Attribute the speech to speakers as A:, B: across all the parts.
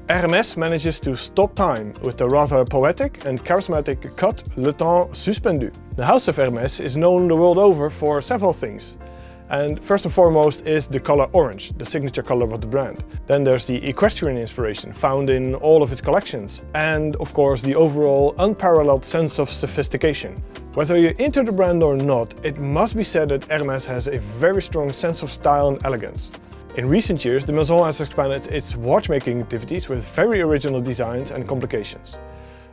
A: Hermès manages to stop time with the rather poetic and charismatic cut Le Temps Suspendu. The house of Hermès is known the world over for several things. And first and foremost is the color orange, the signature color of the brand. Then there's the equestrian inspiration found in all of its collections. And of course the overall unparalleled sense of sophistication. Whether you're into the brand or not, it must be said that Hermès has a very strong sense of style and elegance. In recent years, the Maison has expanded its watchmaking activities with very original designs and complications.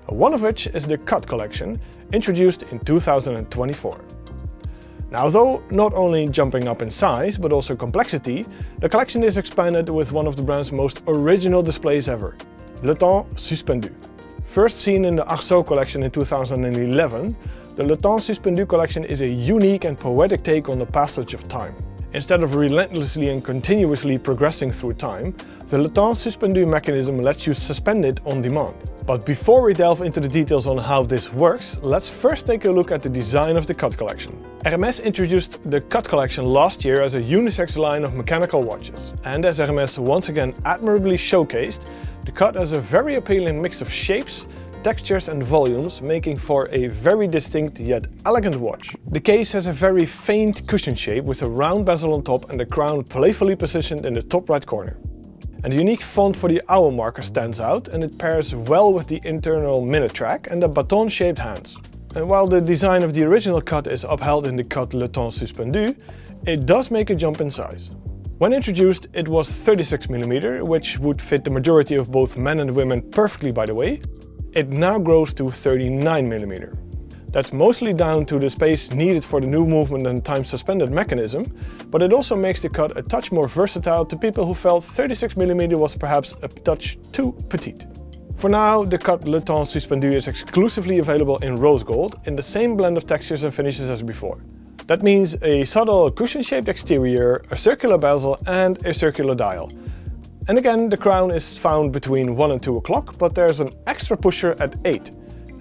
A: One of which is the Cut collection, introduced in 2024. Now, though not only jumping up in size, but also complexity, the collection is expanded with one of the brand's most original displays ever, Le Temps Suspendu. First seen in the Arceau collection in 2011, the Le Temps Suspendu collection is a unique and poetic take on the passage of time. Instead of relentlessly and continuously progressing through time, the Le Temps Suspendu mechanism lets you suspend it on demand. But before we delve into the details on how this works, let's first take a look at the design of the Cut collection. Hermès introduced the Cut collection last year as a unisex line of mechanical watches. And as Hermès once again admirably showcased, the Cut has a very appealing mix of shapes, textures and volumes, making for a very distinct yet elegant watch. The case has a very faint cushion shape with a round bezel on top and the crown playfully positioned in the top right corner. And the unique font for the hour marker stands out, and it pairs well with the internal minute track and the baton-shaped hands. And while the design of the original Cut is upheld in the Cut Le Temps Suspendu, it does make a jump in size. When introduced, it was 36mm, which would fit the majority of both men and women perfectly, by the way. It now grows to 39mm. That's mostly down to the space needed for the new movement and time suspended mechanism, but it also makes the Cut a touch more versatile to people who felt 36mm was perhaps a touch too petite. For now, the Cut Le Temps Suspendu is exclusively available in rose gold, in the same blend of textures and finishes as before. That means a subtle cushion-shaped exterior, a circular bezel and a circular dial. And again, the crown is found between 1 and 2 o'clock, but there's an extra pusher at 8.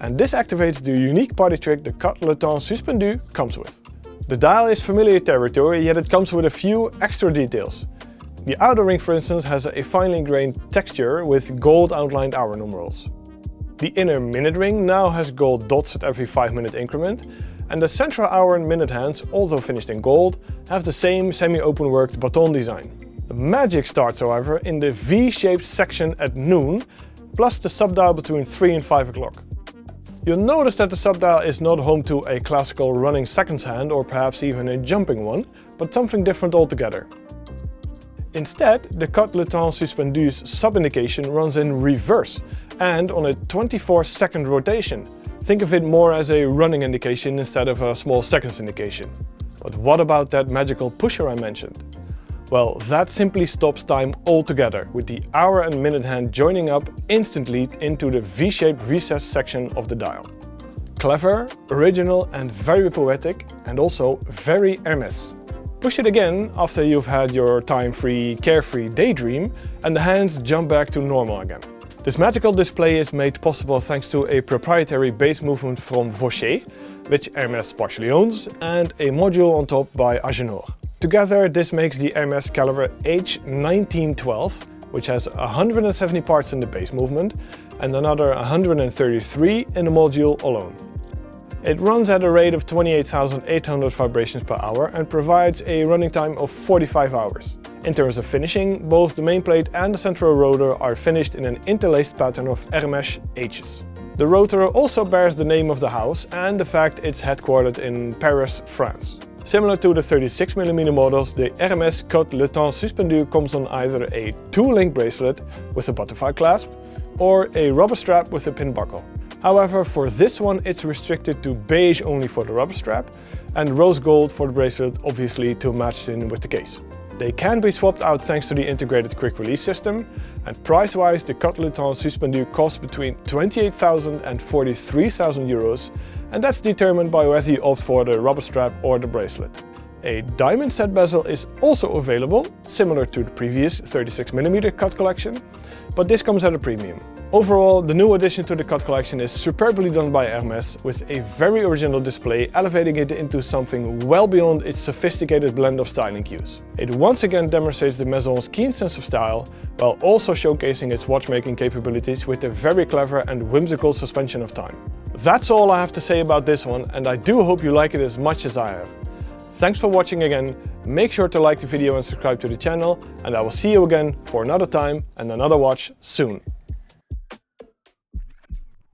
A: And this activates the unique party trick the Cut Le Temps Suspendu comes with. The dial is familiar territory, yet it comes with a few extra details. The outer ring, for instance, has a finely grained texture with gold outlined hour numerals. The inner minute ring now has gold dots at every 5-minute increment, and the central hour and minute hands, although finished in gold, have the same semi-open worked baton design. The magic starts, however, in the V-shaped section at noon, plus the subdial between 3 and 5 o'clock. You'll notice that the subdial is not home to a classical running seconds hand or perhaps even a jumping one, but something different altogether. Instead, the Cut Le Temps Suspendu's sub-indication runs in reverse and on a 24-second rotation. Think of it more as a running indication instead of a small seconds indication. But what about that magical pusher I mentioned? Well, that simply stops time altogether, with the hour and minute hand joining up instantly into the V-shaped recessed section of the dial. Clever, original and very poetic, and also very Hermès. Push it again after you've had your time-free, carefree daydream, and the hands jump back to normal again. This magical display is made possible thanks to a proprietary base movement from Vaucher, which Hermès partially owns, and a module on top by Arceau. Together, this makes the Hermès caliber H1912, which has 170 parts in the base movement and another 133 in the module alone. It runs at a rate of 28,800 vibrations per hour and provides a running time of 45 hours. In terms of finishing, both the main plate and the central rotor are finished in an interlaced pattern of Hermès H's. The rotor also bears the name of the house and the fact it's headquartered in Paris, France. Similar to the 36mm models, the Hermès Cut Le Temps Suspendu comes on either a 2-link bracelet with a butterfly clasp or a rubber strap with a pin buckle. However, for this one it's restricted to beige only for the rubber strap and rose gold for the bracelet, obviously to match in with the case. They can be swapped out thanks to the integrated quick release system, and price-wise the Cut Le Temps Suspendu costs between 28,000 and 43,000 euros, and that's determined by whether you opt for the rubber strap or the bracelet. A diamond set bezel is also available, similar to the previous 36mm Cut collection, but this comes at a premium. Overall, the new addition to the cut collection is superbly done by Hermès, with a very original display, elevating it into something well beyond its sophisticated blend of styling cues. It once again demonstrates the Maison's keen sense of style, while also showcasing its watchmaking capabilities with a very clever and whimsical suspension of time. That's all I have to say about this one, and I do hope you like it as much as I have. Thanks for watching again, make sure to like the video and subscribe to the channel, and I will see you again for another time and another watch soon.